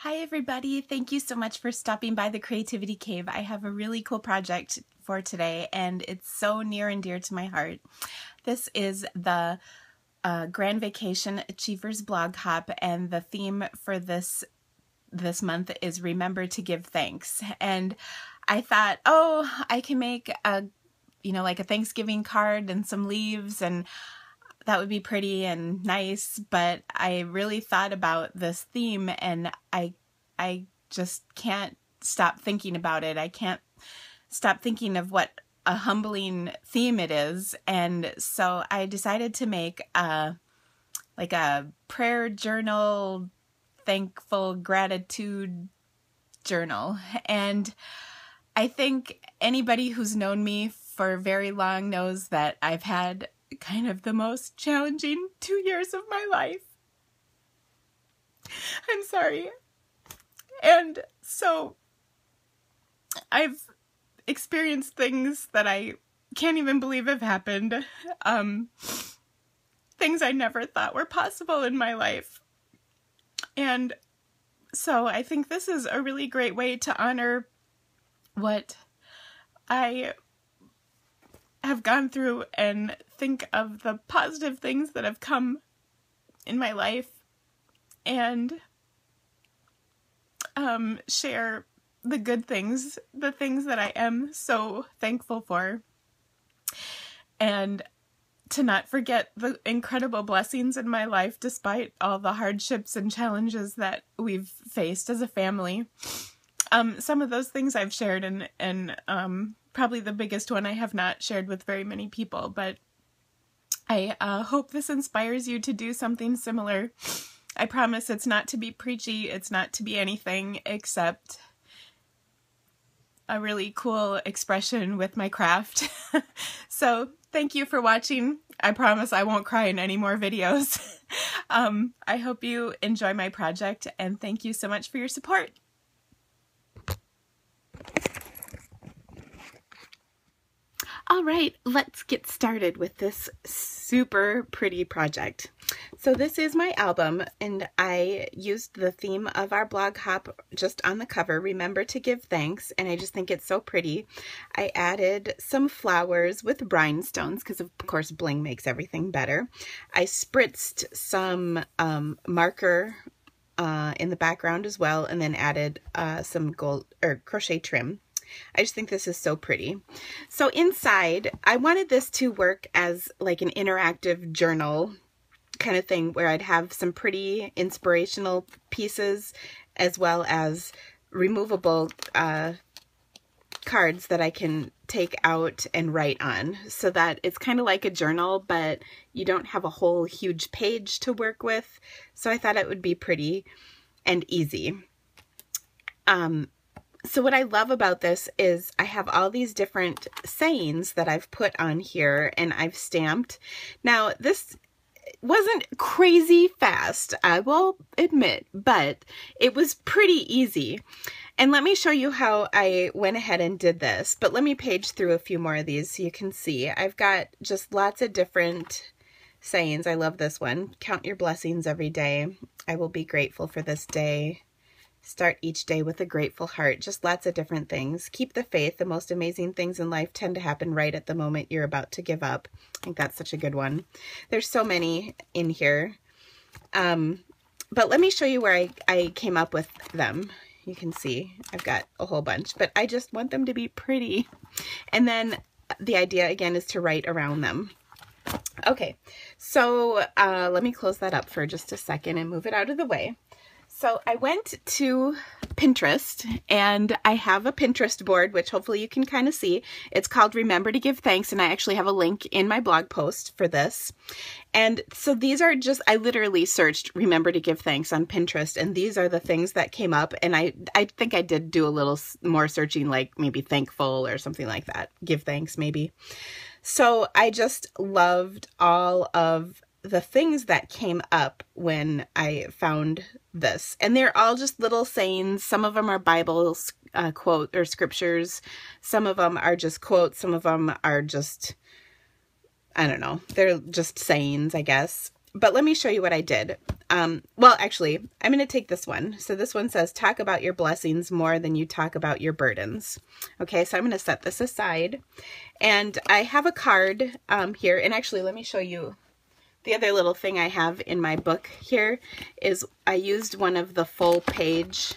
Hi everybody, thank you so much for stopping by the Creativity Cave. I have a really cool project for today and it's so near and dear to my heart. This is the Grand Vacation Achievers Blog Hop, and the theme for this month is Remember to Give Thanks. And I thought, oh, I can make like a Thanksgiving card and some leaves, and that would be pretty and nice, but I really thought about this theme and I just can't stop thinking about it. I can't stop thinking of what a humbling theme it is. And so I decided to make a prayer journal, thankful gratitude journal. And I think anybody who's known me for very long knows that I've had kind of the most challenging 2 years of my life. I'm sorry. And so I've experienced things that I can't even believe have happened. Things I never thought were possible in my life. And so I think this is a really great way to honor what I have gone through and think of the positive things that have come in my life, and share the good things, the things that I am so thankful for, and to not forget the incredible blessings in my life despite all the hardships and challenges that we've faced as a family. Some of those things I've shared, and probably the biggest one I have not shared with very many people, but I hope this inspires you to do something similar. I promise it's not to be preachy, it's not to be anything except a really cool expression with my craft. So thank you for watching. I promise I won't cry in any more videos. I hope you enjoy my project, and thank you so much for your support. All right, let's get started with this super pretty project. So this is my album, and I used the theme of our blog hop just on the cover, Remember to Give Thanks, and I just think it's so pretty. I added some flowers with rhinestones because of course bling makes everything better. I spritzed some marker in the background as well, and then added some gold or crochet trim. I just think this is so pretty. So inside, I wanted this to work as like an interactive journal kind of thing where I'd have some pretty inspirational pieces as well as removable cards that I can take out and write on, so that it's kind of like a journal, but you don't have a whole huge page to work with. So I thought it would be pretty and easy. So what I love about this is I have all these different sayings that I've put on here and I've stamped. Now this wasn't crazy fast, I will admit, but it was pretty easy. And let me show you how I went ahead and did this, but let me page through a few more of these so you can see. I've got just lots of different sayings. I love this one. Count your blessings every day. I will be grateful for this day. Start each day with a grateful heart. Just lots of different things. Keep the faith. The most amazing things in life tend to happen right at the moment you're about to give up. I think that's such a good one. There's so many in here. But let me show you where I came up with them. You can see I've got a whole bunch, but I just want them to be pretty. And then the idea again is to write around them. Okay, so let me close that up for just a second and move it out of the way. So I went to Pinterest, and I have a Pinterest board, which hopefully you can kind of see. It's called Remember to Give Thanks, and I actually have a link in my blog post for this. And so these are just, I literally searched Remember to Give Thanks on Pinterest, and these are the things that came up. And I think I did do a little more searching, like maybe thankful or something like that. Give thanks, maybe. So I just loved all of the things that came up when I found this. And they're all just little sayings. Some of them are Bible quote or scriptures. Some of them are just quotes. Some of them are just, I don't know, they're just sayings, I guess. But let me show you what I did. Well, actually, I'm going to take this one. So this one says, talk about your blessings more than you talk about your burdens. Okay, so I'm going to set this aside. And I have a card here. And actually, let me show you the other little thing I have in my book here is I used one of the full page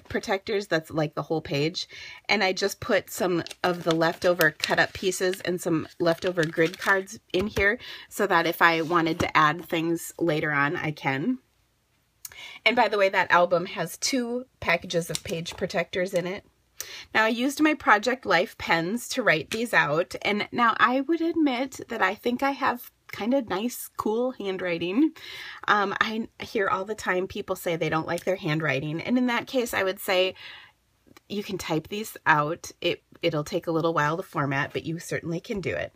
protectors that's like the whole page, and I just put some of the leftover cut up pieces and some leftover grid cards in here so that if I wanted to add things later on, I can. And by the way, that album has 2 packages of page protectors in it. Now I used my Project Life pens to write these out, and now I would admit that I think I have kind of nice, cool handwriting. I hear all the time people say they don't like their handwriting, and in that case I would say you can type these out. It'll take a little while to format, but you certainly can do it.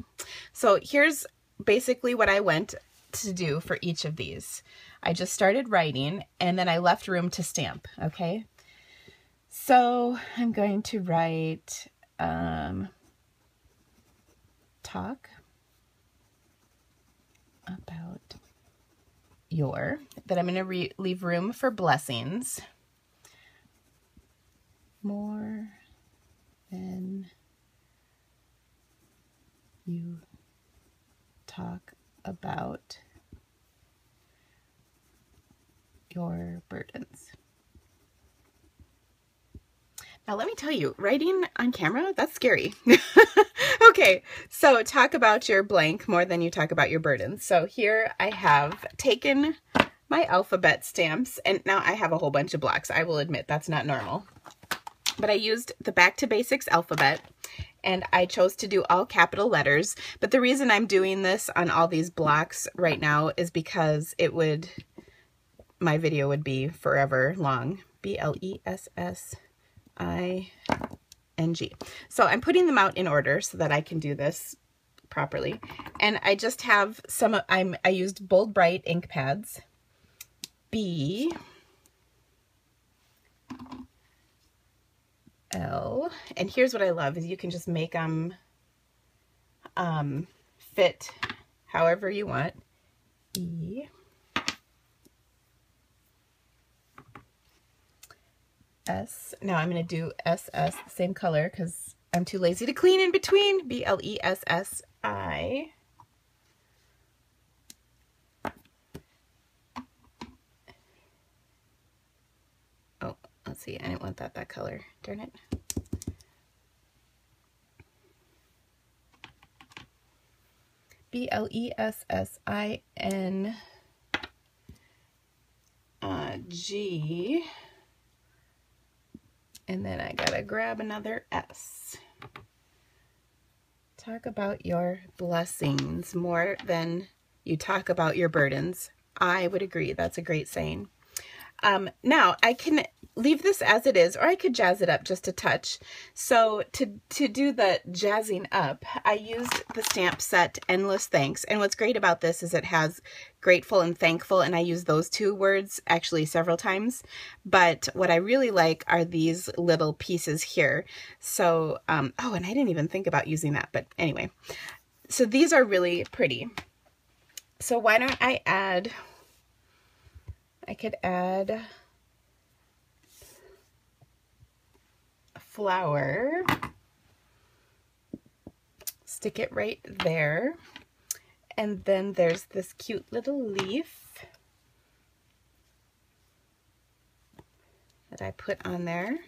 So here's basically what I went to do for each of these. I just started writing and then I left room to stamp, okay? So I'm going to write talk about your, then I'm going to leave room for blessings more than you talk about your burdens. Now let me tell you, writing on camera, that's scary. Okay, so talk about your blank more than you talk about your burdens. So here I have taken my alphabet stamps, and now I have a whole bunch of blocks. I will admit that's not normal. But I used the Back to Basics alphabet, and I chose to do all capital letters. But the reason I'm doing this on all these blocks right now is because my video would be forever long. B-L-E-S-S-I-N-G. So I'm putting them out in order so that I can do this properly. And I just have I used Bold Bright ink pads. B, L, and here's what I love is you can just make them fit however you want. E, S. Now I'm going to do SS, the same color, because I'm too lazy to clean in between. B-L-E-S-S-I. Oh, let's see. I didn't want that color. Darn it. B-L-E-S-S-I-N-G. And then I gotta grab another S. Talk about your blessings more than you talk about your burdens. I would agree. That's a great saying. Now I can leave this as it is, or I could jazz it up just a touch. So to do the jazzing up, I used the stamp set Endless Thanks. And what's great about this is it has grateful and thankful, and I use those 2 words actually several times. But what I really like are these little pieces here. So, oh, and I didn't even think about using that, but anyway. So these are really pretty. So why don't I could add a flower, stick it right there, and then there's this cute little leaf that I put on there.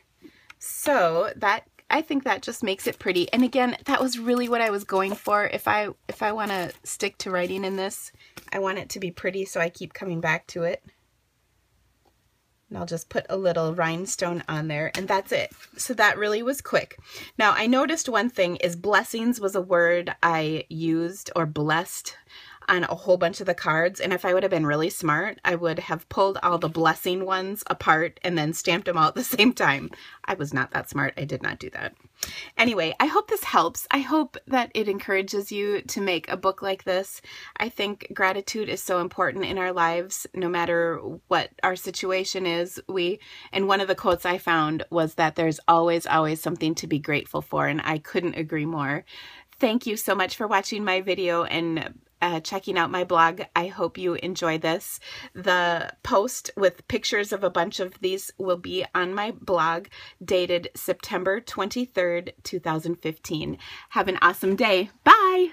So that, I think that just makes it pretty. And again, that was really what I was going for. If I want to stick to writing in this, I want it to be pretty, so I keep coming back to it. And I'll just put a little rhinestone on there, and that's it. So that really was quick. Now I noticed one thing is blessings was a word I used, or blessed, on a whole bunch of the cards. And if I would have been really smart, I would have pulled all the blessing ones apart and then stamped them all at the same time. I was not that smart. I did not do that. Anyway, I hope this helps. I hope that it encourages you to make a book like this. I think gratitude is so important in our lives, no matter what our situation is. And one of the quotes I found was that there's always, always something to be grateful for, and I couldn't agree more. Thank you so much for watching my video and checking out my blog. I hope you enjoy this. The post with pictures of a bunch of these will be on my blog, dated September 23rd, 2015. Have an awesome day. Bye!